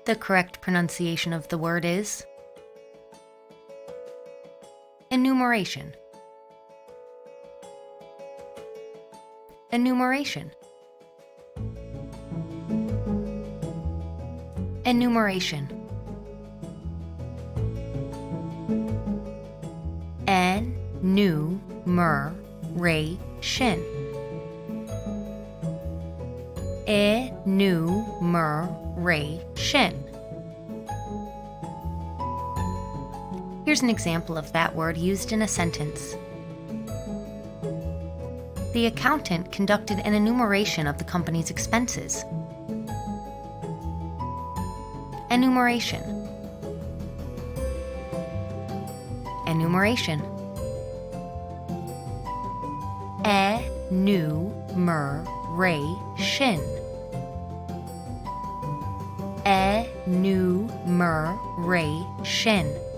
The correct pronunciation of the word is enumeration. Enumeration. Enumeration. Enumeration. Enumeration. Here's an example of that word used in a sentence. The accountant conducted an enumeration of the company's expenses. Enumeration. Enumeration. Enumeration. Enumeration.